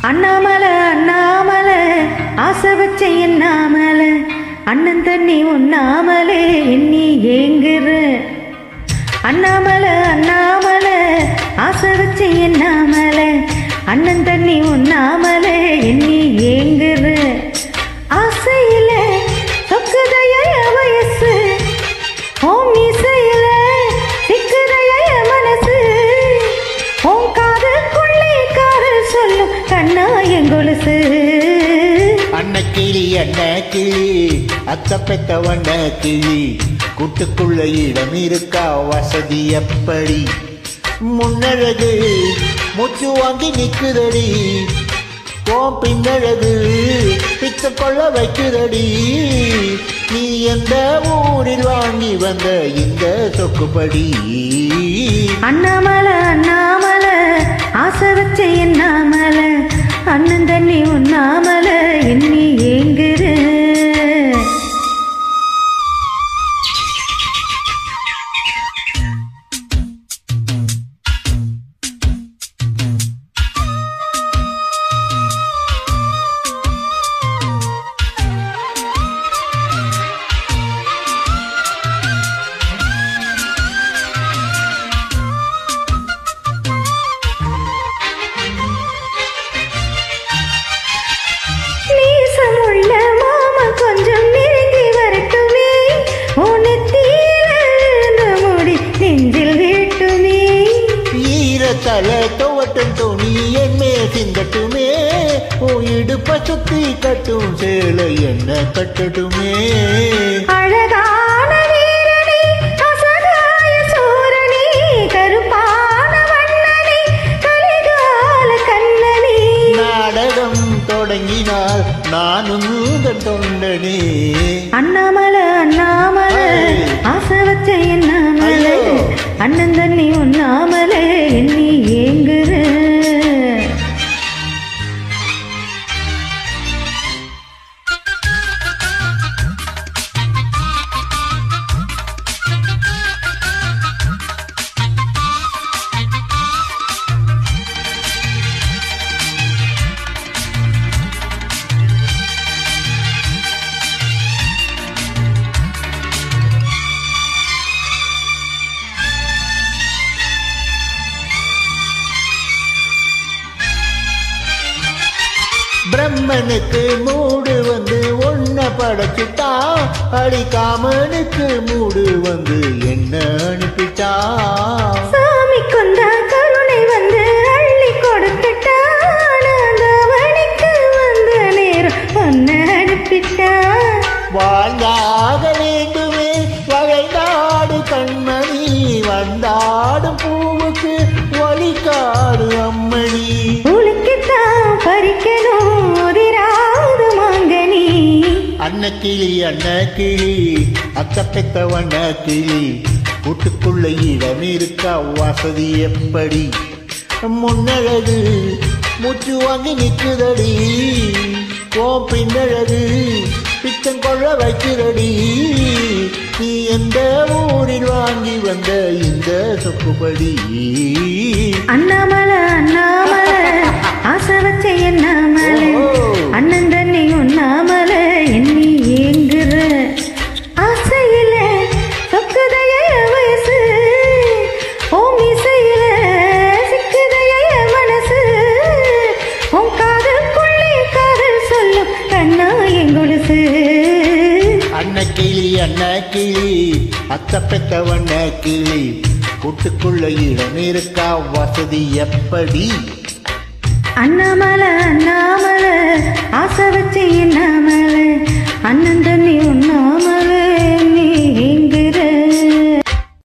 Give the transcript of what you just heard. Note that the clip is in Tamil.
அண்ணாமலை அண்ணாமலை ஆசை வச்ச என்னாமலை அண்ணன் தண்ணி உண்ணாமலே எண்ணி ஏங்குற அண்ணாமலை அண்ணாமலை ஆசை வச்ச என்னாமலை அண்ணன் தண்ணி உண்ணாமலே எண்ணி ஏங்குற ஆசையில சொக்குதைய வயசு ஓம் இசையில சிக்குதைய மனசு ஓம் காதுக்குள்ளே காதல் சொல்லும் கண்ணா எங்கொலுசு அண்ண கிளி அத்த பெத்த வண்ண கிளி கூட்டுக்குள்ள இடம் இருக்கா வசதி எப்படி முன்னழகு மூச்சு வாங்கி நிக்குதடி ஓம் பின்னழகு பித்த கொள்ள வைக்குதடி நீ எந்த ஊரில் வாங்கி வந்த இந்த சொக்குப்படி அண்ணாமலை அண்ணாமலை ஆசை வச்ச என்னாமலை அண்ணன் தண்ணி உண்ணாமலை எண்ணி ஏங்குற தலை துவட்டும் துணி என் மேல் சிந்தட்டுமே இடுப்ப சுத்தி கட்டும் சேலை என்ன கட்டட்டுமே அழகான வீரனே அசகாய சூரனே கருப்பான வண்ணனே கலிகால கண்ணனே நாடகம் தொடங்கினால் நானும் தொண்டனே அண்ணாமலை அண்ணாமலை ஆசை வச்ச என்னாமலை அண்ணன் தண்ணி உண்ணாமலே எண்ணி ஏங்குற பிரம்மனுக்கு மூடு வந்து ஒன்ன படைச்சுட்டா அடிக்காமனுக்கு மூடு வந்து என்ன அனுப்பிட்டா சாமி கொண்ட கருணை வந்து அள்ளி கொடுத்துட்டா அவனுக்கு வந்த நேரம் ஒன்ன அனுப்பிட்டா வாழ்ந்தாக வேண்டுமே வகைநாடு கண்மணி வந்தாடும் பூவுக்கு வழிகாடு அம்மணி உனக்குத்தான் பறிக்கணும் உதிராது மாங்கனி அண்ண கிளி அத்த பெத்த வண்ண கிளி கூட்டுக்குள்ள இடம் இருக்கா வசதி எப்படி முன்னழகு மூச்சு வாங்கி நிக்குதடி ஓம் பின்னழகு பித்தம் கொள்ள வைக்கிறடி நீ எந்த ஊரில் வாங்கி வந்த இந்த சொக்குப்படி அண்ணாமலை அண்ணாமலை ஆசை வச்ச என்னாமலை அண்ணன் தண்ணி உண்ணாமலை எண்ணி ஏங்குற ஆசையில சொக்குதைய வயசு ஓம் இசையில சிக்குதைய மனசு உன் காதுக்குள்ளே காதல் சொல்லும் கண்ணா எங்கொலுசு அண்ண கிளி அத்த பெத்த வண்ண கிளி கூட்டுக்குள்ள இடம் இருக்கா வசதி எப்படி அண்ணாமலை அண்ணாமலை ஆசை வச்ச என்னாமலை அண்ணன் தண்ணி உண்ணாமலை